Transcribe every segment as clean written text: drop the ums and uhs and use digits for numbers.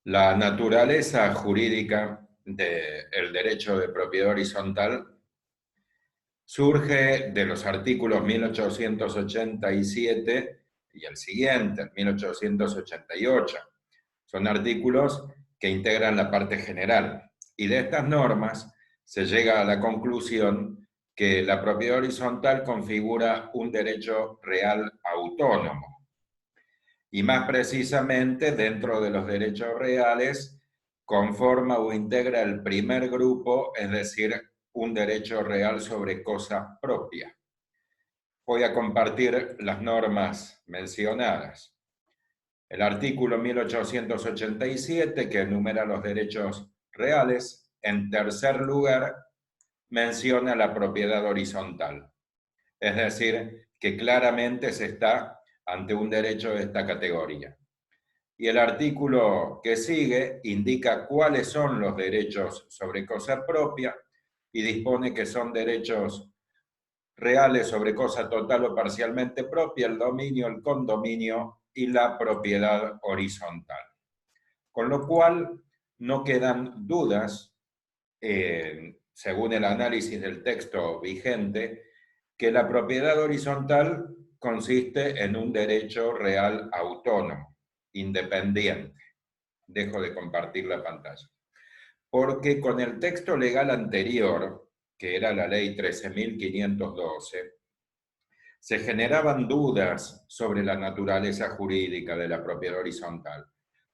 La naturaleza jurídica del derecho de propiedad horizontal surge de los artículos 1887 y el siguiente, 1888. Son artículos que integran la parte general. Y de estas normas se llega a la conclusión que la propiedad horizontal configura un derecho real autónomo. Y más precisamente, dentro de los derechos reales, conforma o integra el primer grupo, es decir, un derecho real sobre cosa propia. Voy a compartir las normas mencionadas. El artículo 1887, que enumera los derechos reales, en tercer lugar, menciona la propiedad horizontal. Es decir, que claramente se está ante un derecho de esta categoría. Y el artículo que sigue indica cuáles son los derechos sobre cosa propia y dispone que son derechos reales sobre cosa total o parcialmente propia, el dominio, el condominio y la propiedad horizontal. Con lo cual, no quedan dudas, según el análisis del texto vigente, que la propiedad horizontal consiste en un derecho real autónomo, independiente. Dejo de compartir la pantalla. Porque con el texto legal anterior, que era la ley 13.512, se generaban dudas sobre la naturaleza jurídica de la propiedad horizontal,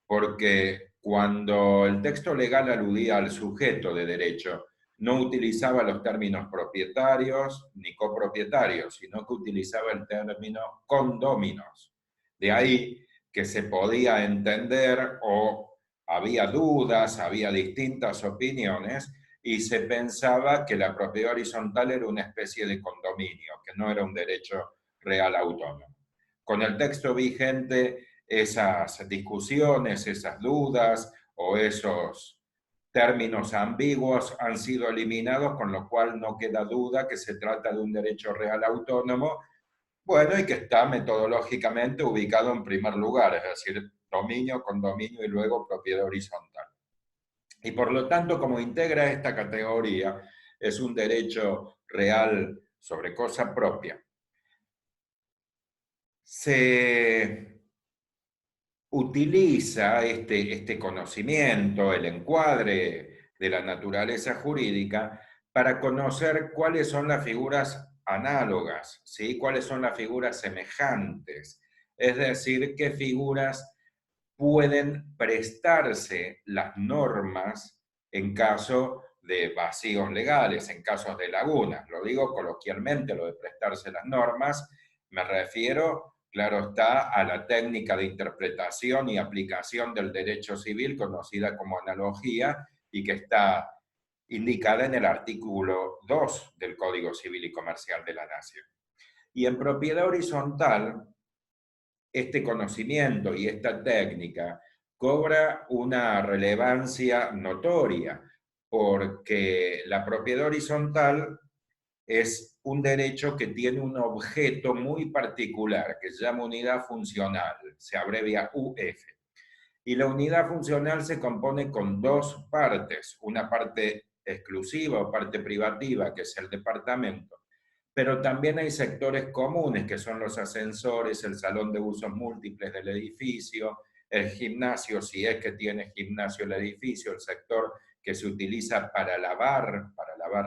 porque cuando el texto legal aludía al sujeto de derecho, no utilizaba los términos propietarios ni copropietarios, sino que utilizaba el término condóminos. De ahí que se podía entender o había dudas, había distintas opiniones y se pensaba que la propiedad horizontal era una especie de condominio, que no era un derecho real autónomo. Con el texto vigente, esas discusiones, esas dudas o esos términos ambiguos han sido eliminados, con lo cual no queda duda que se trata de un derecho real autónomo, bueno, y que está metodológicamente ubicado en primer lugar, es decir, dominio, condominio y luego propiedad horizontal. Y por lo tanto, como integra esta categoría, es un derecho real sobre cosa propia. Se utiliza este conocimiento, el encuadre de la naturaleza jurídica, para conocer cuáles son las figuras análogas, ¿sí? Cuáles son las figuras semejantes, es decir, qué figuras pueden prestarse las normas en caso de vacíos legales, en casos de lagunas. Lo digo coloquialmente, lo de prestarse las normas, me refiero, claro está, a la técnica de interpretación y aplicación del derecho civil, conocida como analogía, y que está indicada en el artículo 2 del Código Civil y Comercial de la Nación. Y en propiedad horizontal, este conocimiento y esta técnica cobra una relevancia notoria, porque la propiedad horizontal es un derecho que tiene un objeto muy particular, que se llama unidad funcional, se abrevia UF. Y la unidad funcional se compone con dos partes, una parte exclusiva o parte privativa, que es el departamento, pero también hay sectores comunes, que son los ascensores, el salón de usos múltiples del edificio, el gimnasio, si es que tiene gimnasio el edificio, el sector que se utiliza para lavar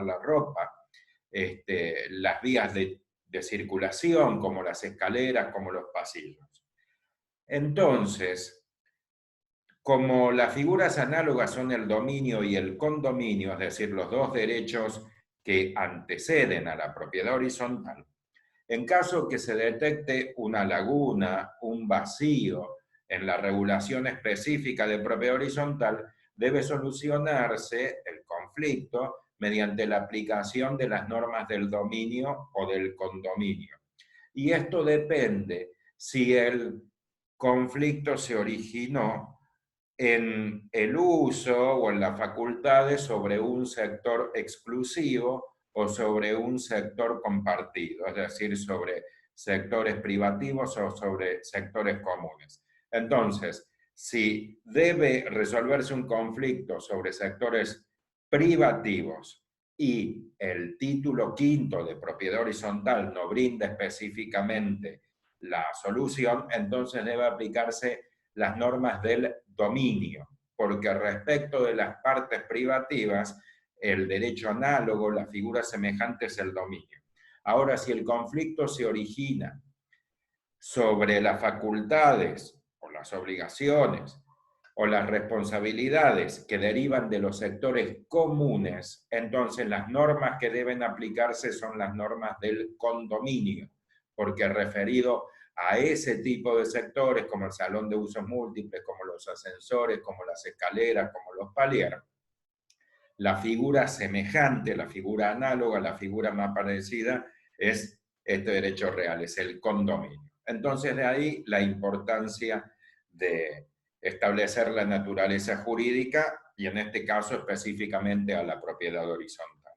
la ropa, las vías de circulación, como las escaleras, como los pasillos. Entonces, como las figuras análogas son el dominio y el condominio, es decir, los dos derechos que anteceden a la propiedad horizontal, en caso que se detecte una laguna, un vacío en la regulación específica de propiedad horizontal, debe solucionarse el conflicto mediante la aplicación de las normas del dominio o del condominio. Y esto depende si el conflicto se originó en el uso o en las facultades sobre un sector exclusivo o sobre un sector compartido, es decir, sobre sectores privativos o sobre sectores comunes. Entonces, si debe resolverse un conflicto sobre sectores privativos y el título quinto de propiedad horizontal no brinda específicamente la solución, entonces debe aplicarse las normas del dominio, porque respecto de las partes privativas, el derecho análogo, la figura semejante es el dominio. Ahora, si el conflicto se origina sobre las facultades o las obligaciones o las responsabilidades que derivan de los sectores comunes, entonces las normas que deben aplicarse son las normas del condominio, porque referido a ese tipo de sectores, como el salón de usos múltiples, como los ascensores, como las escaleras, como los paliers, la figura semejante, la figura análoga, la figura más parecida es este derecho real, es el condominio. Entonces, de ahí la importancia de establecer la naturaleza jurídica y en este caso específicamente a la propiedad horizontal.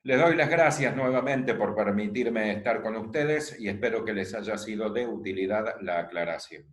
Les doy las gracias nuevamente por permitirme estar con ustedes y espero que les haya sido de utilidad la aclaración.